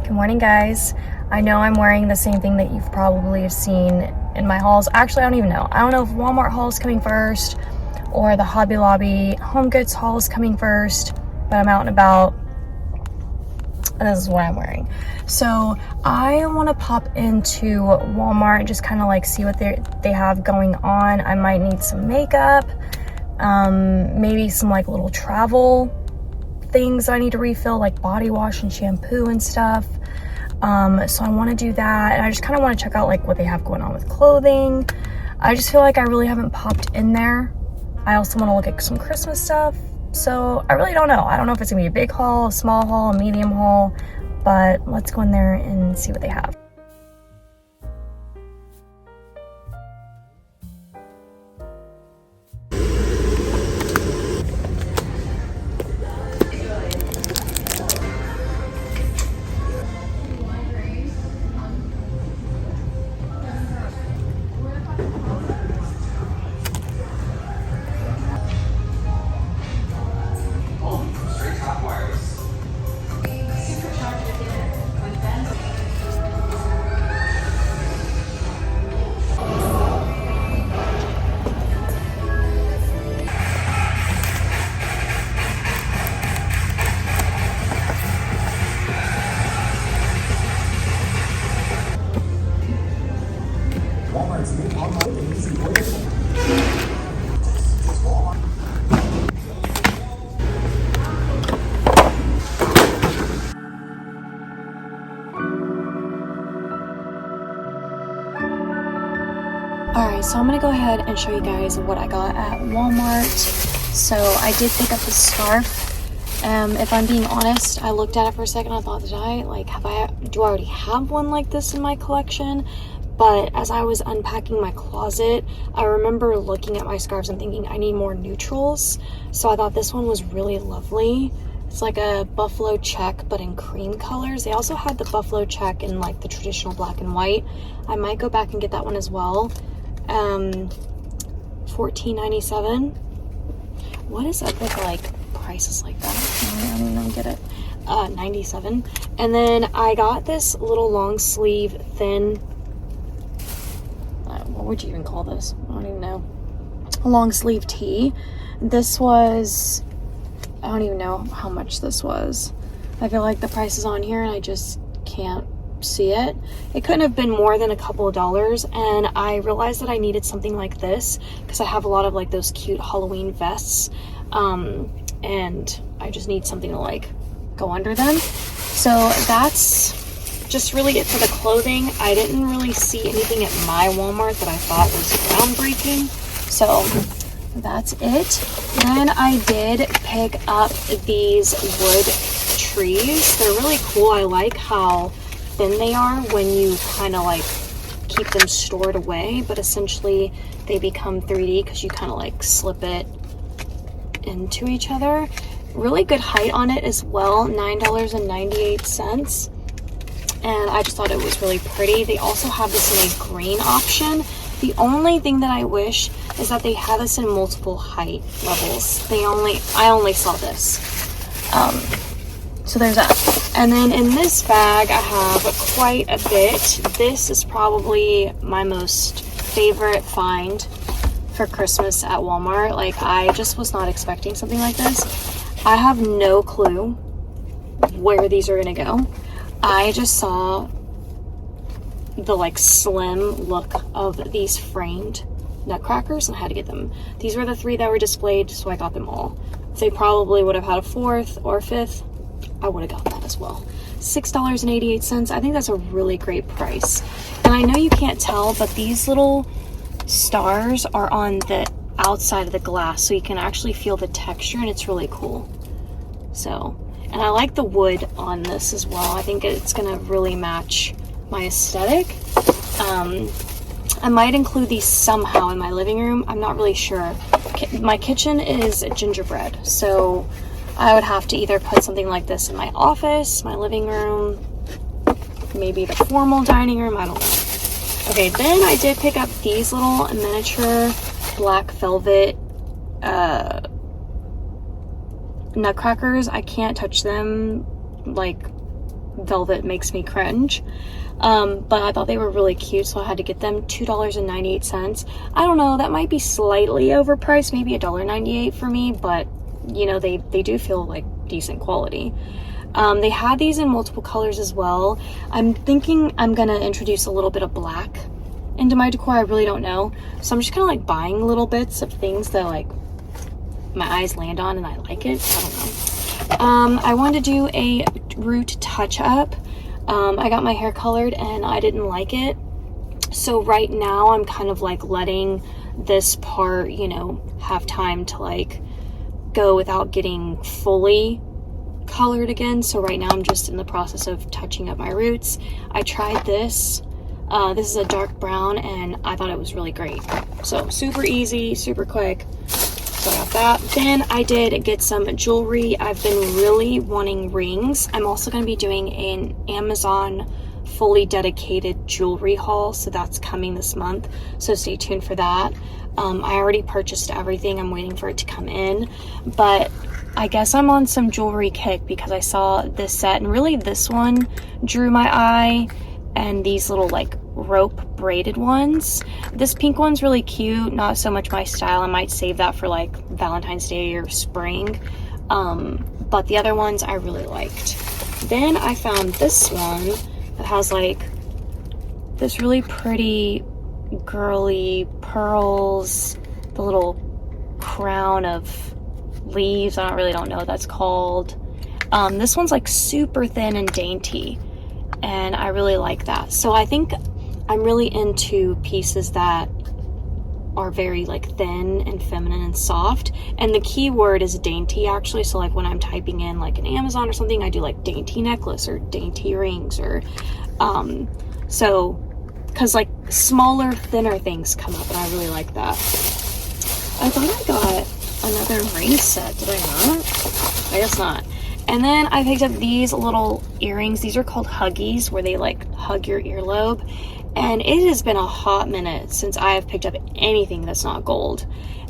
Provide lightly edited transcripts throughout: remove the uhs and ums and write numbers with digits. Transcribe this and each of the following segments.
Good morning, guys. I know I'm wearing the same thing that you've probably seen in my hauls. Actually, I don't even know. I don't know if Walmart haul is coming first or the Hobby Lobby Home Goods haul is coming first, but I'm out and about and this is what I'm wearing. So I want to pop into Walmart and just kind of like see what they have going on. I might need some makeup, maybe some like little travel things I need to refill, like body wash and shampoo and stuff. So I want to do that, and I just kind of want to check out like what they have going on with clothing. I just feel like I really haven't popped in there. I also want to look at some Christmas stuff, so I really don't know. I don't know if it's gonna be a big haul, a small haul, a medium haul, but let's go in there and see what they have. Alright, so I'm gonna go ahead and show you guys what I got at Walmart. So I did pick up the scarf. If I'm being honest, I looked at it for a second. I thought, do I already have one like this in my collection? But as I was unpacking my closet, I remember looking at my scarves and thinking I need more neutrals. So I thought this one was really lovely. It's like a buffalo check, but in cream colors. They also had the buffalo check in like the traditional black and white. I might go back and get that one as well. $14.97. What is up with like prices like that? I don't even get it. 97. And then I got this little long sleeve thin, what would you even call this? I don't even know. A long sleeve tee. This was, I don't even know how much this was. I feel like the price is on here and I just can't see it. It couldn't have been more than a couple of dollars, and I realized that I needed something like this because I have a lot of like those cute Halloween vests, and I just need something to like go under them. So that's just really it for the clothing. I didn't really see anything at my Walmart that I thought was groundbreaking, so that's it. Then I did pick up these wood trees. They're really cool. I like how thin they are when you kind of like keep them stored away, but essentially they become 3D because you kind of like slip it into each other. Really good height on it as well, $9.98, and I just thought it was really pretty. They also have this in a green option. The only thing that I wish is that they have this in multiple height levels. I only saw this. So there's that. And then in this bag, I have quite a bit. This is probably my most favorite find for Christmas at Walmart. Like, I just was not expecting something like this. I have no clue where these are gonna go. I just saw the like slim look of these framed nutcrackers and I had to get them. These were the 3 that were displayed, so I got them all. If they probably would have had a 4th or 5th, I would have got that as well. $6.88. I think that's a really great price. And I know you can't tell, but these little stars are on the outside of the glass, so you can actually feel the texture, and it's really cool. So, and I like the wood on this as well. I think it's gonna really match my aesthetic. I might include these somehow in my living room. I'm not really sure. My kitchen is gingerbread, so I would have to either put something like this in my office, my living room, maybe the formal dining room, I don't know. Okay, then I did pick up these little miniature black velvet nutcrackers. I can't touch them like velvet makes me cringe. But I thought they were really cute, so I had to get them. $2.98. I don't know, that might be slightly overpriced, maybe $1.98 for me, but you know, they do feel like decent quality. They had these in multiple colors as well. I'm thinking I'm gonna introduce a little bit of black into my decor. I really don't know, so I'm just kind of like buying little bits of things that like my eyes land on and I like it. I don't know. I wanted to do a root touch up. I got my hair colored and I didn't like it, so right now I'm kind of like letting this part, you know, have time to like go without getting fully colored again. So right now I'm just in the process of touching up my roots. I tried this. This is a dark brown and I thought it was really great. So super easy, super quick. So I got that. Then I did get some jewelry. I've been really wanting rings. I'm also going to be doing an Amazon fully dedicated jewelry haul, so that's coming this month, so stay tuned for that. I already purchased everything. I'm waiting for it to come in, but I guess I'm on some jewelry kick because I saw this set, and really this one drew my eye, and these little like rope braided ones. This pink one's really cute, not so much my style. I might save that for like Valentine's Day or spring, but the other ones I really liked. Then I found this one that has like this really pretty girly pearls, the little crown of leaves. I don't know what that's called. This one's like super thin and dainty, and I really like that. So I think I'm really into pieces that are very like thin and feminine and soft, and the key word is dainty actually. So like when I'm typing in like an Amazon or something, I do like dainty necklace or dainty rings, or so because like smaller, thinner things come up, and I really like that. I thought I got another ring set. Did I not? I guess not. And then I picked up these little earrings. These are called Huggies, where they like hug your earlobe. And it has been a hot minute since I have picked up anything that's not gold.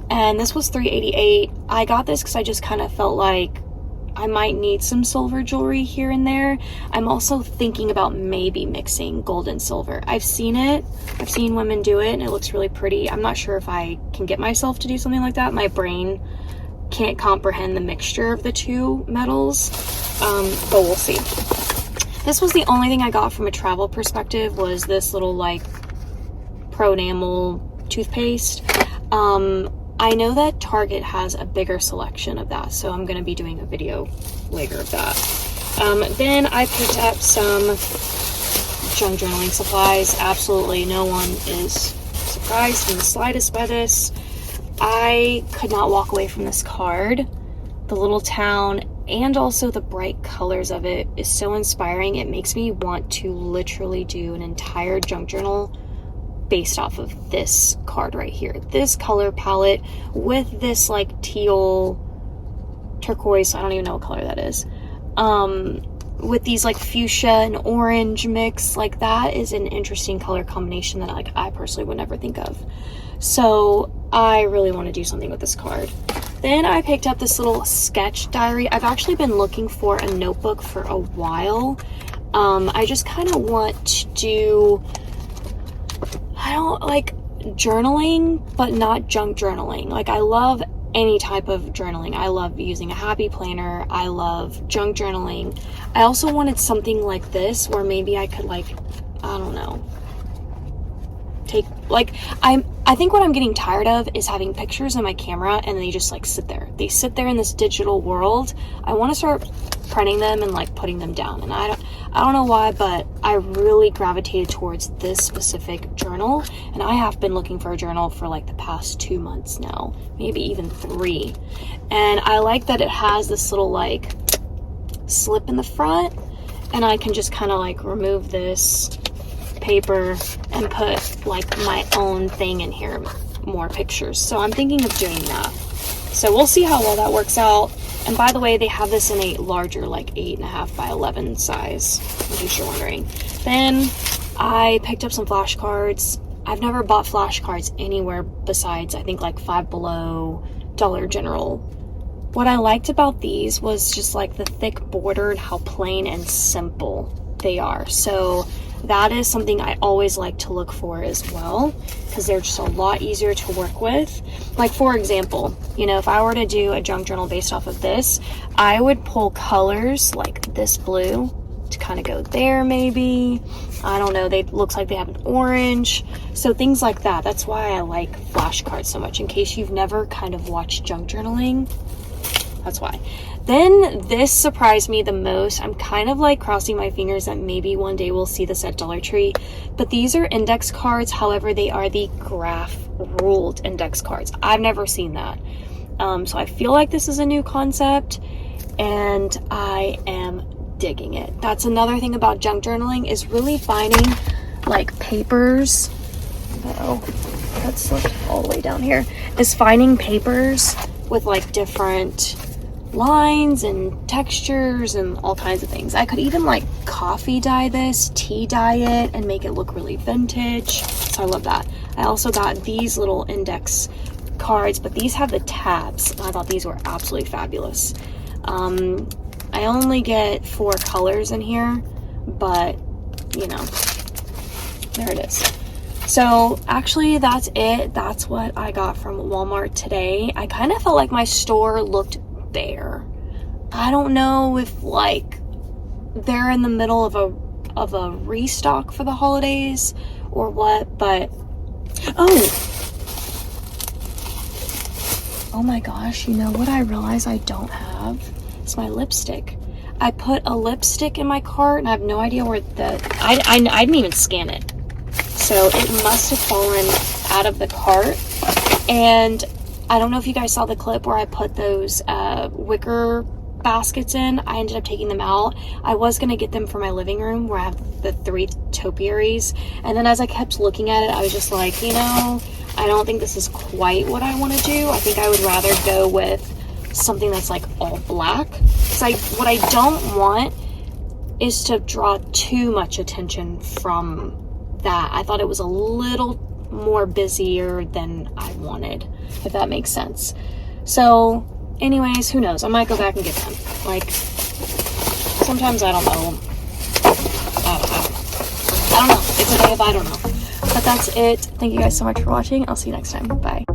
And this was $3.88. I got this because I just kind of felt like I might need some silver jewelry here and there. I'm also thinking about maybe mixing gold and silver. I've seen it. I've seen women do it, and it looks really pretty. I'm not sure if I can get myself to do something like that. My brain can't comprehend the mixture of the two metals, but we'll see. This was the only thing I got from a travel perspective, was this little like pro enamel toothpaste. I know that Target has a bigger selection of that, so I'm going to be doing a video later of that. Then I picked up some junk journaling supplies. Absolutely no one is surprised in the slightest by this. I could not walk away from this card. The little town and also the bright colors of it is so inspiring. It makes me want to literally do an entire junk journal based off of this card right here. This color palette with this like teal, turquoise, I don't even know what color that is, with these like fuchsia and orange mix, like that is an interesting color combination that like I personally would never think of. So I really want to do something with this card. Then I picked up this little sketch diary. I've actually been looking for a notebook for a while. I just kind of want to do, I don't like journaling, but not junk journaling. Like I love any type of journaling. I love using a happy planner. I love junk journaling. I also wanted something like this where maybe I could like, I don't know, take like, I think what I'm getting tired of is having pictures in my camera and they just like sit there. They sit there in this digital world. I want to start printing them and like putting them down. And I don't know why, but I really gravitated towards this specific journal, and I have been looking for a journal for like the past 2 months now, maybe even 3. And I like that it has this little like slip in the front, and I can just kind of like remove this paper and put like my own thing in here, more pictures. So I'm thinking of doing that. So we'll see how well that works out. And by the way, they have this in a larger, like 8.5 by 11 size, in case you're wondering. Then I picked up some flashcards. I've never bought flashcards anywhere besides, I think, like Five Below, Dollar General, what I liked about these was just like the thick border and how plain and simple they are. So that is something I always like to look for as well, because they're just a lot easier to work with. Like, for example, you know, if I were to do a junk journal based off of this, I would pull colors like this blue to kind of go there, maybe. I don't know, they looks like they have an orange. So things like that. That's why I like flashcards so much, in case you've never kind of watched junk journaling. That's why. Then this surprised me the most. I'm kind of like crossing my fingers that maybe one day we'll see this at Dollar Tree. But these are index cards. However, they are the graph ruled index cards. I've never seen that. So I feel like this is a new concept, and I am digging it. That's another thing about junk journaling, is really finding like papers. Oh, that's slipped all the way down here. Is finding papers with like different lines and textures and all kinds of things. I could even like coffee dye this, tea dye it, and make it look really vintage. So I love that. I also got these little index cards, but these have the tabs. I thought these were absolutely fabulous. I only get 4 colors in here, but you know, there it is. So actually that's it. That's what I got from Walmart today. I kind of felt like my store looked bare. I don't know if like they're in the middle of a restock for the holidays or what, but oh my gosh, you know what I realized I don't have? It's my lipstick. I put a lipstick in my cart and I have no idea where I didn't even scan it. So it must have fallen out of the cart. And I don't know if you guys saw the clip where I put those wicker baskets in. I ended up taking them out. I was going to get them for my living room where I have the 3 topiaries. And then as I kept looking at it, I was just like, you know, I don't think this is quite what I want to do. I think I would rather go with something that's like all black. Because what I don't want is to draw too much attention from that. I thought it was a little more busier than I wanted, if that makes sense. So anyways, who knows, I might go back and get them. Like, sometimes I don't know. I don't know. It's okay if I don't know. But that's it. Thank you guys so much for watching. I'll see you next time. Bye.